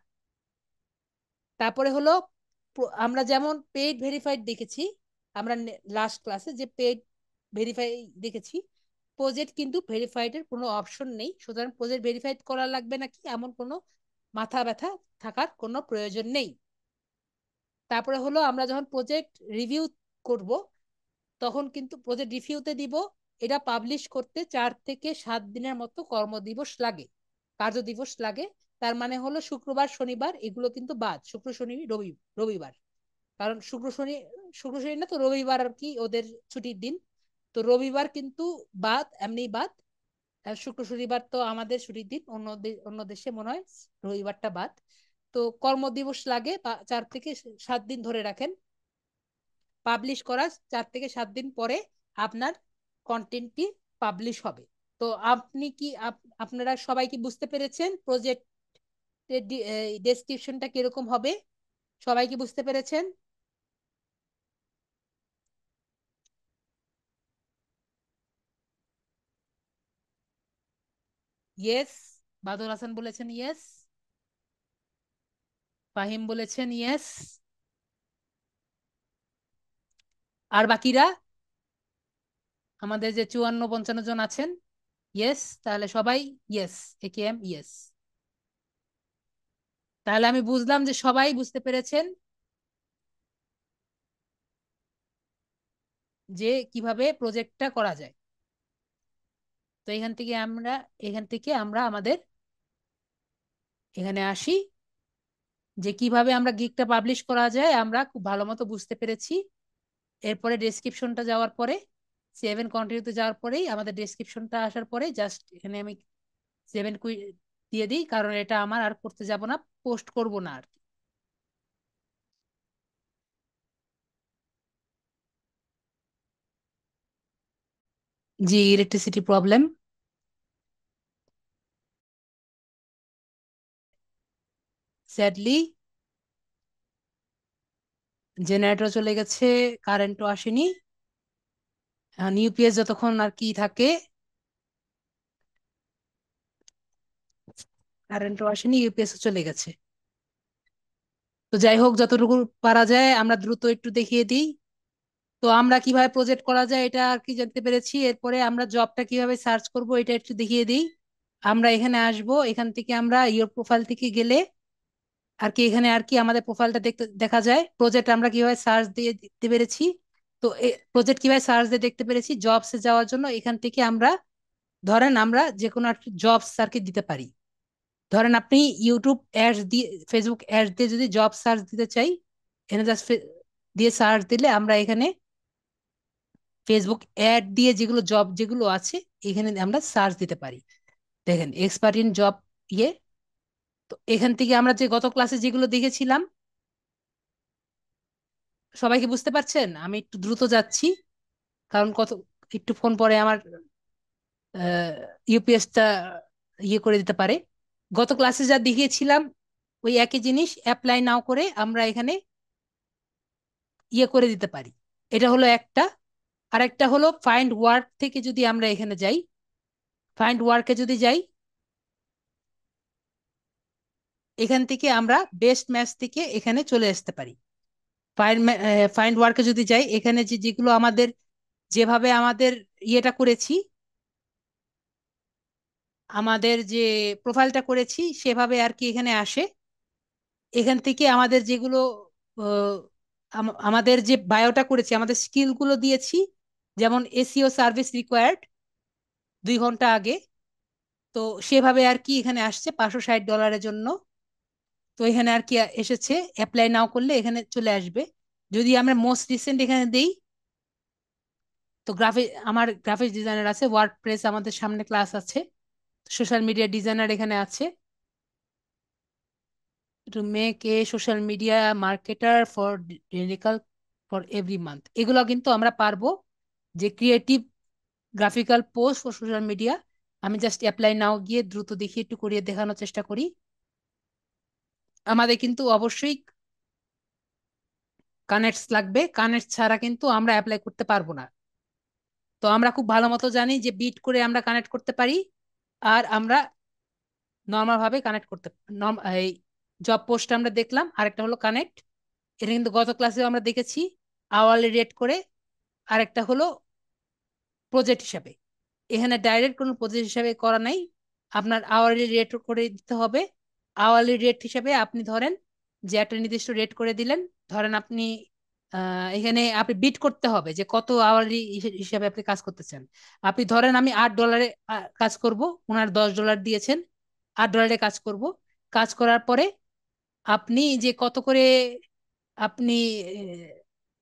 S1: তারপরে হলো আমরা যেমন পেইড ভেরিফাইড দেখেছি, আমরা লাস্ট ক্লাসে যে পেইড ভেরিফাই দেখেছি, প্রজেক্ট কিন্তু ভেরিফাইড এর কোনো অপশন নেই, সুতরাং প্রজেক্ট ভেরিফাইড করা লাগবে নাকি এমন কোনো মাথা ব্যথা থাকার কোনো প্রয়োজন নেই। তারপরে হলো আমরা যখন প্রজেক্ট রিভিউ করব, তখন কিন্তু প্রজেক্ট রিভিউতে দিব, এটা পাবলিশ করতে 4 থেকে 7 দিনের মতো কর্মদিবস লাগে, কার্যদিবস লাগে। তার মানে হলো শুক্রবার শনিবার এগুলো কিন্তু বাদ, শুক্র শনি রবিবার, কারণ শুক্র শনি না তো রবিবার আর কি ওদের ছুটির দিন। তো রবিবার কিন্তু বাদ, এমনি বাদ। আর শুক্র শনিবার তো আমাদের ছুটির দিন, অন্য দেশে মনে হয় রবিবারটা বাদ। তো কর্মদিবস লাগে 4 থেকে 7 দিন ধরে রাখেন, পাবলিশ করার 4 থেকে 7 দিন পরে আপনার কন্টেন্টটি পাবলিশ হবে। তো আপনি কি আপনারা সবাই কি বুঝতে পেরেছেন প্রজেক্টের ডেসক্রিপশনটা কিরকম হবে? সবাই কি বুঝতে পেরেছেন? ইয়েস। বাদল হাসান বলেছেন ইয়েস। ফাহিম বলেছেন ইয়েস। আর বাকিরা, আমাদের যে 54-55 জন আছেন, ইয়েস। তাহলে সবাই ইয়েস, একেএম ইয়েস। তাহলে আমি বুঝলাম যে সবাই বুঝতে পেরেছেন যে কিভাবে প্রজেক্টটা করা যায়। তো এখান থেকে আমরা আমাদের এখানে আসি, যে কিভাবে আমরা গিগটা পাবলিশ করা যায় আমরা খুব ভালো মতো বুঝতে পেরেছি। এরপরে ডেসক্রিপশনটা যাওয়ার পরে, সেভেন কন্টিনিউতে যাওয়ার পরেই আমাদের ডেসক্রিপশনটা আসার পরে জাস্ট এখানে আমি 7 দিয়ে দিই, কারণ এটা আমার আর করতে যাব না, পোস্ট করব না আর। জি, ইলেকট্রিসিটি প্রবলেম। স্যাডলি জেনারেটর চলে গেছে, কারেন্টও আসেনি, ইউপিএস যতক্ষণ আর কি থাকে, কারেন্টও আসেনি, ইউপিএস চলে গেছে। তো যাই হোক, যতটুকু পারা যায় আমরা দ্রুত একটু দেখিয়ে দিই। তো আমরা কিভাবে প্রজেক্ট করা যায় এটা আর কি জানতে পেরেছি। এরপরে আমরা জবটা কিভাবে সার্চ করব এটা একটু দেখিয়ে দিই। আমরা এখানে আসব, এখান থেকে আমরা ইওর প্রোফাইল থেকে গেলে আর কি এখানে আর কি আমাদের প্রোফাইলটা দেখতে দেখা যায়। প্রজেক্ট আমরা কিভাবে সার্চ দিয়ে দেখতে পেরেছি। তো প্রজেক্ট কিভাবে সার্চ দিয়ে দেখতে পেরেছি, জবসে যাওয়ার জন্য এখান থেকে আমরা ধরেন আমরা যে কোনো একটা জবস আর কি দিতে পারি। ধরেন আপনি ইউটিউব অ্যাডস দিয়ে, ফেসবুক অ্যাডস দিয়ে যদি জব সার্চ দিতে চাই, এখানে জাস্ট দিয়ে সার্চ দিলে আমরা এখানে ফেসবুক অ্যাড দিয়ে যেগুলো জব যেগুলো আছে এখানে আমরা সার্চ দিতে পারি। দেখেন এক্সপার্ট ইন জব, ইয়ে। তো এখান থেকে আমরা যে গত ক্লাসে যেগুলো দেখেছিলাম, সবাইকে বুঝতে পারছেন? আমি একটু দ্রুত যাচ্ছি, কারণ কত একটু ফোন পরে আমার ইউপিএসটা ইয়ে করে দিতে পারে। গত ক্লাসে যা দেখিয়েছিলাম ওই একই জিনিস অ্যাপ্লাই নাও করে আমরা এখানে ইয়ে করে দিতে পারি। এটা হলো একটা। আর একটা হলো ফাইন্ড ওয়ার্ক থেকে যদি আমরা এখানে যাই, ফাইন্ড ওয়ার্কে যদি যাই, এখান থেকে আমরা বেস্ট ম্যাচ থেকে এখানে চলে আসতে পারি। ফাইন্ড ফাইন্ড ওয়ার্কে যদি যাই, এখানে যে যেগুলো আমাদের যেভাবে আমাদের ইয়েটা করেছি, আমাদের যে প্রোফাইলটা করেছি সেভাবে আর কি এখানে আসে। এখান থেকে আমাদের যেগুলো আহ, আমাদের যে বায়োটা করেছি, আমাদের স্কিলগুলো দিয়েছি, যেমন এসইও সার্ভিস রিকোয়ার্ড 2 ঘন্টা আগে, তো সেভাবে আর কি এখানে আসছে $560 জন্য। তো এখানে আর কি এসেছে, অ্যাপ্লাই নাও করলে এখানে চলে আসবে। যদি আমরা মোস্ট রিসেন্ট এখানে দেই, তো আমার গ্রাফিক্স ডিজাইনার আছে, ওয়ার্ডপ্রেস আমাদের সামনে ক্লাস আছে, সোশ্যাল মিডিয়া ডিজাইনার এখানে আছে, to make a social media marketer for dedicated for every month, এগুলো কিন্তু আমরা পারবো। যে creative graphical post for social media, আমি জাস্ট অ্যাপ্লাই নাও গিয়ে দ্রুত দেখি একটু করিয়ে দেখানোর চেষ্টা করি। আমাদের কিন্তু অবশ্যই কানেক্টস লাগবে, কানেক্ট ছাড়া কিন্তু আমরা অ্যাপ্লাই করতে পারবো না। তো আমরা খুব ভালো মতো জানি যে বিট করে আমরা কানেক্ট করতে পারি, আর আমরা নর্মাল ভাবে কানেক্ট করতে, এই জব পোস্ট আমরা দেখলাম, আরেকটা হলো কানেক্ট। এটা কিন্তু গত ক্লাসেও আমরা দেখেছি, আওয়ারলি রেট করে। আরেকটা হলো প্রজেক্ট হিসাবে, এখানে ডাইরেক্ট কোনো প্রজেক্ট হিসাবে করা নাই, আপনার আওয়ারলি রেট করে দিতে হবে। আওয়ারলি রেট হিসাবে আপনি ধরেন যে একটা নির্দিষ্ট রেট করে দিলেন, ধরেন আপনি এখানে আপনি বিট করতে হবে যে কত আওয়ারলি হিসাবে আপনি কাজ করতে চান। আপনি ধরেন আমি $8 কাজ করব, ওনার $10 দিয়েছেন, $8 কাজ করব। কাজ করার পরে আপনি যে কত করে আপনি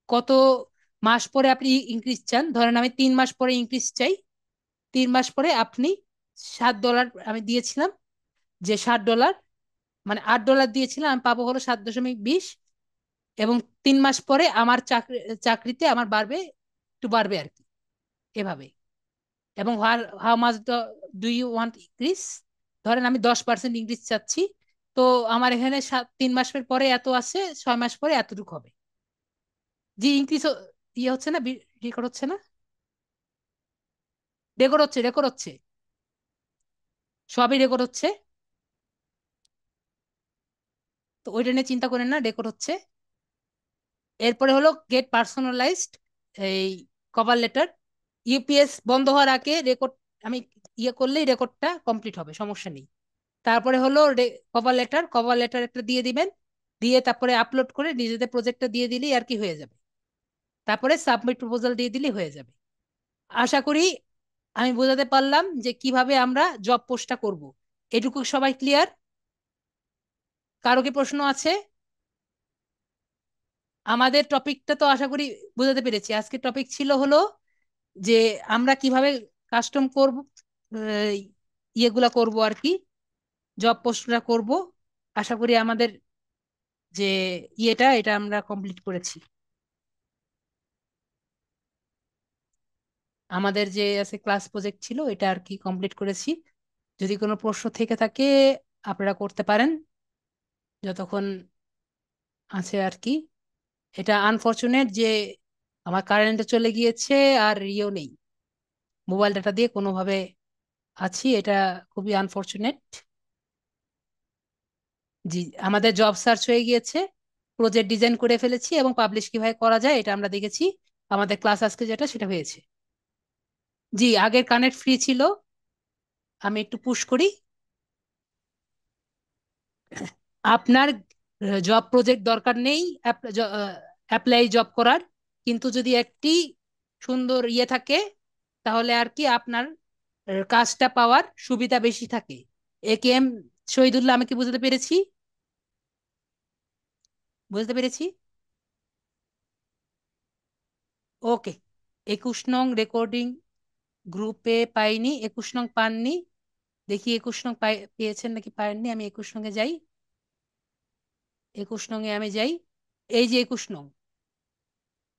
S1: কত মাস পরে আপনি ইনক্রিজ চান, ধরেন আমি 3 মাস পরে ইনক্রিজ চাই। 3 মাস পরে আপনি $7 আমি দিয়েছিলাম, যে $7 মানে $8 দিয়েছিলাম, আমি পাবো হলো 7.20। এবং 3 মাস পরে আমার চাকরিতে আমার বাড়বে, একটু বাড়বে আর কি, এভাবে। এবং how much do you want increase, ধরেন আমি 10% ইনক্রিজ চাচ্ছি। তো আমার এখানে 3 মাসের পরে এত আছে, 6 মাস পরে এতটুকু হবে। জি, ইনক্রিজ ইয়ে হচ্ছে না, রেকর্ড হচ্ছে না? রেকর্ড হচ্ছে, রেকর্ড হচ্ছে, সবই রেকর্ড হচ্ছে। তো ওইটা নিয়ে চিন্তা করেন না, রেকর্ড হচ্ছে। এরপরে হলো গেট পার্সোনালাইজড এই কভার লেটার। ইউপিএস বন্ধ হওয়ার আগে রেকর্ড আমি ইয়ে করলেই রেকর্ডটা কমপ্লিট হবে, সমস্যা নেই। তারপরে হলো কভার লেটার, কভার লেটার একটা দিয়ে দিবেন, দিয়ে তারপরে আপলোড করে নিজেদের প্রজেক্টটা দিয়ে দিলেই আর কি হয়ে যাবে। তারপরে সাবমিট প্রপোজাল দিয়ে দিলেই হয়ে যাবে। আশা করি আমি বোঝাতে পারলাম যে কিভাবে আমরা জব পোস্টটা করব। এটুকু সবাই ক্লিয়ার? কারো কি প্রশ্ন আছে? আমাদের টপিকটা তো আশা করি বোঝাতে পেরেছি। আজকের টপিক ছিল হলো যে আমরা কিভাবে কাস্টম করব, আহ, ইয়েগুলা করব আর কি, জব পোস্টটা করব। আশা করি আমাদের যে এটা আমরা কমপ্লিট করেছি। আমাদের যে আছে ক্লাস প্রজেক্ট ছিল এটা আর কি কমপ্লিট করেছি। যদি কোনো প্রশ্ন থেকে থাকে আপনারা করতে পারেন যতক্ষণ আছে আর কি। এটা আনফরচুনেট যে আমার কারেন্টে চলে গিয়েছে আর ইয়েও নেই, মোবাইল ডাটা দিয়ে কোনোভাবে আছি, এটা খুবই আনফরচুনেট। জি, আমাদের জব সার্চ হয়ে গিয়েছে, প্রজেক্ট ডিজাইন করে ফেলেছি এবং পাবলিশ কিভাবে করা যায় এটা আমরা দেখেছি। আমাদের ক্লাস আজকে যেটা সেটা হয়েছে। জি, আগের কানেক্ট ফ্রি ছিল, আমি একটু পুশ করি। আপনার জব প্রজেক্ট দরকার নেই অ্যাপ্লাই জব করার, কিন্তু যদি একটি সুন্দর ইয়ে থাকে তাহলে আর কি আপনার কাজটা পাওয়ার সুবিধা বেশি থাকে। এ কে এম শহীদুল্লাহ, আমি কি বুঝতে পেরেছি? বুঝতে পেরেছি। ওকে, 21 নং রেকর্ডিং গ্রুপে পাইনি, 21 নং পাননি। দেখি 21 নং পেয়েছেন নাকি পাননি, আমি 21 নং যাই। 21 নং আমি যাই। এই যে 21 নং,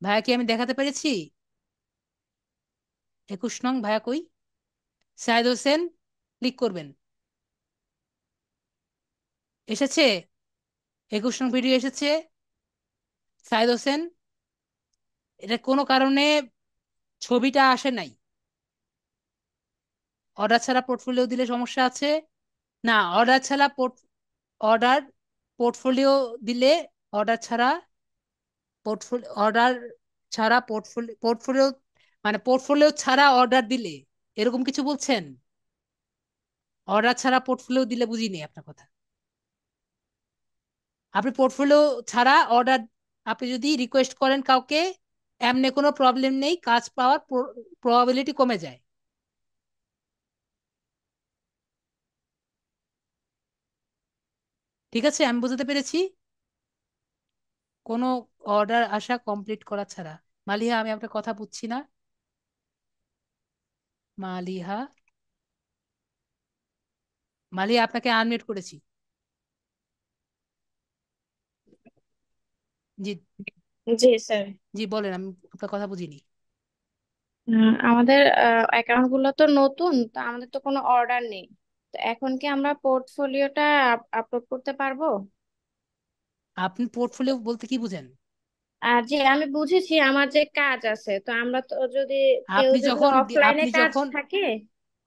S1: ভাইয়া কি আমি দেখাতে পেরেছি? 21 নং ভাইয়া কই? সাইদ হোসেন, ক্লিক করবেন। এসেছে? 21 নং ভিডিও এসেছে। সাইদ হোসেন, এটা কোনো কারণে ছবিটা আসে নাই। অর্ডার ছাড়া পোর্টফোলিও দিলে সমস্যা আছে? না, অর্ডার ছাড়া অর্ডার পোর্টফোলিও দিলে, অর্ডার ছাড়া পোর্টফোলিও, অর্ডার ছাড়া পোর্টফোলিও, পোর্টফোলিও মানে পোর্টফোলিও ছাড়া অর্ডার দিলে এরকম কিছু বলছেন? অর্ডার ছাড়া পোর্টফোলিও দিলে বুঝিনি আপনার কথা। আপনি পোর্টফোলিও ছাড়া অর্ডার, আপনি যদি রিকোয়েস্ট করেন কাউকে, এমনি কোনো প্রবলেম নেই, কাজ পাওয়ার প্রবাবিলিটি কমে যায়। ঠিক আছে, আমি বুঝতে পেরেছি। কোনো অর্ডার আসা কমপ্লিট করা ছাড়া। মালিহা, আমি আপনার কথা বুঝছি না। মালিহা, মালিহা আপনাকে আনমিউট করেছি। জি।
S2: জি স্যার।
S1: জি বলেন, আমি আপনার কথা বুঝিনি।
S2: আমাদের অ্যাকাউন্ট গুলো তো নতুন, তো আমাদের তো কোনো অর্ডার নেই। তো এখন কি আমরা পোর্টফোলিওটা আপলোড করতে পারবো?
S1: আপনি পোর্টফোলিও বলতে কি বুঝেন?
S2: আর যে আমি বুঝেছি আমার যে কাজ আছে, তো আমরা তো যদি কেউ
S1: আপনি
S2: যদি
S1: যখন
S2: অফলাইনে
S1: আপনি
S2: কাজ
S1: যখন
S2: থাকে।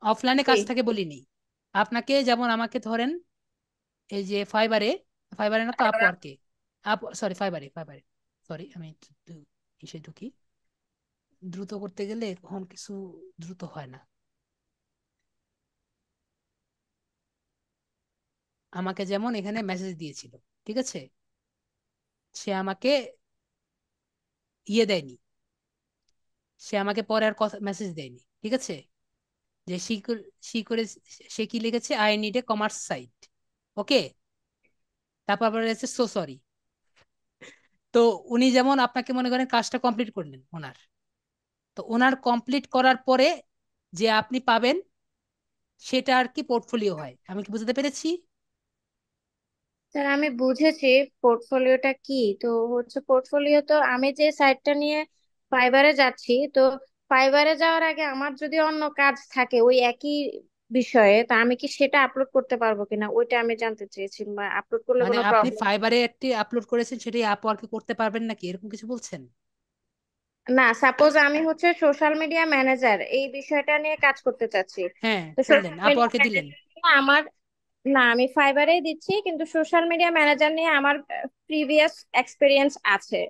S1: অফলাইনে
S2: জি।
S1: কাজ থাকে বলিনি আপনাকে, যেমন আমাকে ধরেন এই যে ফাইবারে, ফাইবারে না তো আপওয়ার্কে, সরি ফাইবারে, ফাইবারে, সরি আমি এসে ঢুকি। দ্রুত করতে গেলে এখন কিছু দ্রুত হয় না। আমাকে যেমন এখানে মেসেজ দিয়েছিল, ঠিক আছে, সে আমাকে ইয়ে দেয়নি, সে আমাকে পরে আর কথা মেসেজ দেয়নি, ঠিক আছে। যে সি করে সে কি লিখেছে, I need e commerce site. Okay, তারপর আবার রয়েছে সো সরি। তো উনি যেমন আপনাকে মনে করেন কাজটা কমপ্লিট করলেন ওনার, তো ওনার কমপ্লিট করার পরে যে আপনি পাবেন সেটা আর কি পোর্টফোলিও হয়। আমি কি বুঝতে পেরেছি?
S2: স্যার আমি বুঝেছি পোর্টফোলিওটা কি। তো হচ্ছে পোর্টফোলিও তো আমি যে সাইটটা নিয়ে ফাইবারে যাচ্ছি, তো ফাইবারে যাওয়ার আগে আমার যদি অন্য কাজ থাকে ওই একই বিষয়ে, তা আমি কি সেটা আপলোড করতে পারবো কিনা ওইটা আমি জানতে চেয়েছি, বা আপলোড করলে
S1: মানে
S2: কোনো
S1: আপনি
S2: প্রবলেম?
S1: ফাইবারে একটি আপলোড করেছেন, সেটাই আপওয়ার্কে করতে পারবেন নাকি, এরকম কিছু বলছেন?
S2: না, সাপোজ আমি হচ্ছে সোশ্যাল মিডিয়া ম্যানেজার এই বিষয়টা নিয়ে কাজ করতে চাচ্ছি।
S1: হ্যাঁ,
S2: তো
S1: করলেন,
S2: সোশ্যাল মিডিয়া
S1: আপওয়ার্কে দিলেন।
S2: ম্যানেজার আমার, না আমি ফাইবারেই দিচ্ছি, কিন্তু সোশ্যাল মিডিয়া ম্যানেজার নিয়ে আমার প্রিভিয়াস এক্সপিরিয়েন্স আছে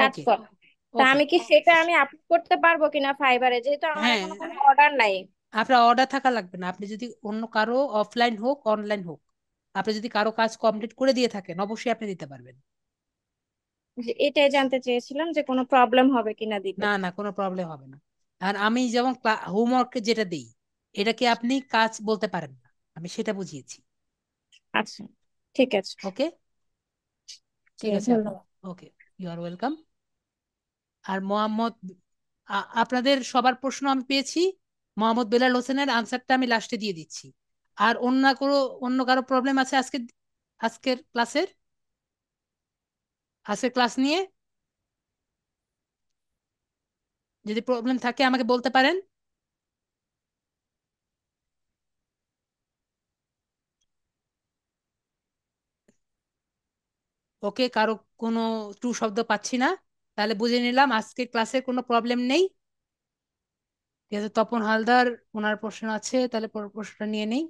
S2: কাজ
S1: ওকে।
S2: করা। তা
S1: ওকে।
S2: আমি কি সেটা আমি আপলোড করতে পারবো কিনা ফাইবারে, যেহেতু আমার
S1: হ্যাঁ,
S2: এখনো কোনো অর্ডার নাই?
S1: আপনার অর্ডার থাকা লাগবে না, আপনি যদি অন্য কারো, অফলাইন হোক অনলাইন হোক, আপনি যদি কারো কাজ কমপ্লিট করে দিয়ে থাকেন অবশ্যই আপনি দিতে পারবেন।
S2: এটাই জানতে চেয়েছিলাম যে কোনো প্রবলেম হবে কিনা দিতে।
S1: না না, কোনো প্রবলেম হবে না। আর আমি যেমন হোমওয়ার্কে যেটা দিই, এটাকে আপনি কাজ বলতে পারেন না, আমি সেটা বুঝিয়েছি।
S2: আচ্ছা, ঠিক আছে।
S1: ওকে,
S2: জি,
S1: ঠিক আছে আপু।
S2: ধন্যবাদ।
S1: ওকে, ইউ আর ওয়েলকাম। আর মোহাম্মদ, আপনাদের সবার প্রশ্ন আমি পেয়েছি। মোহাম্মদ বেলাল হোসেনের আনসারটা আমি লাস্টে দিয়ে দিচ্ছি। আর অন্য কারো প্রবলেম আছে আজকে, আজকের ক্লাসের, আজকের ক্লাস নিয়ে যদি প্রবলেম থাকে আমাকে বলতে পারেন। ওকে, কারো কোনো ট্রু শব্দ পাচ্ছি না। তাহলে বুঝে নিলাম আজকের ক্লাসের কোনো প্রবলেম নেই। ঠিক আছে, তপন হালদার ওনার প্রশ্ন আছে, তাহলে পরের প্রশ্নটা নিয়ে নেই।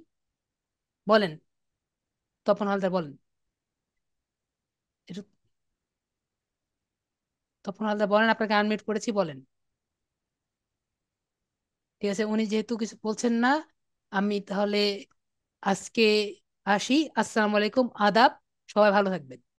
S1: বলেন, তপন হালদার বলেন। একটু তপন হালদার বলেন, আপনাকে আনমিউট করেছি, বলেন। ঠিক আছে, উনি যেহেতু কিছু বলছেন না, আমি তাহলে আজকে আসি। আসসালামু আলাইকুম, আদাব, সবাই ভালো থাকবেন।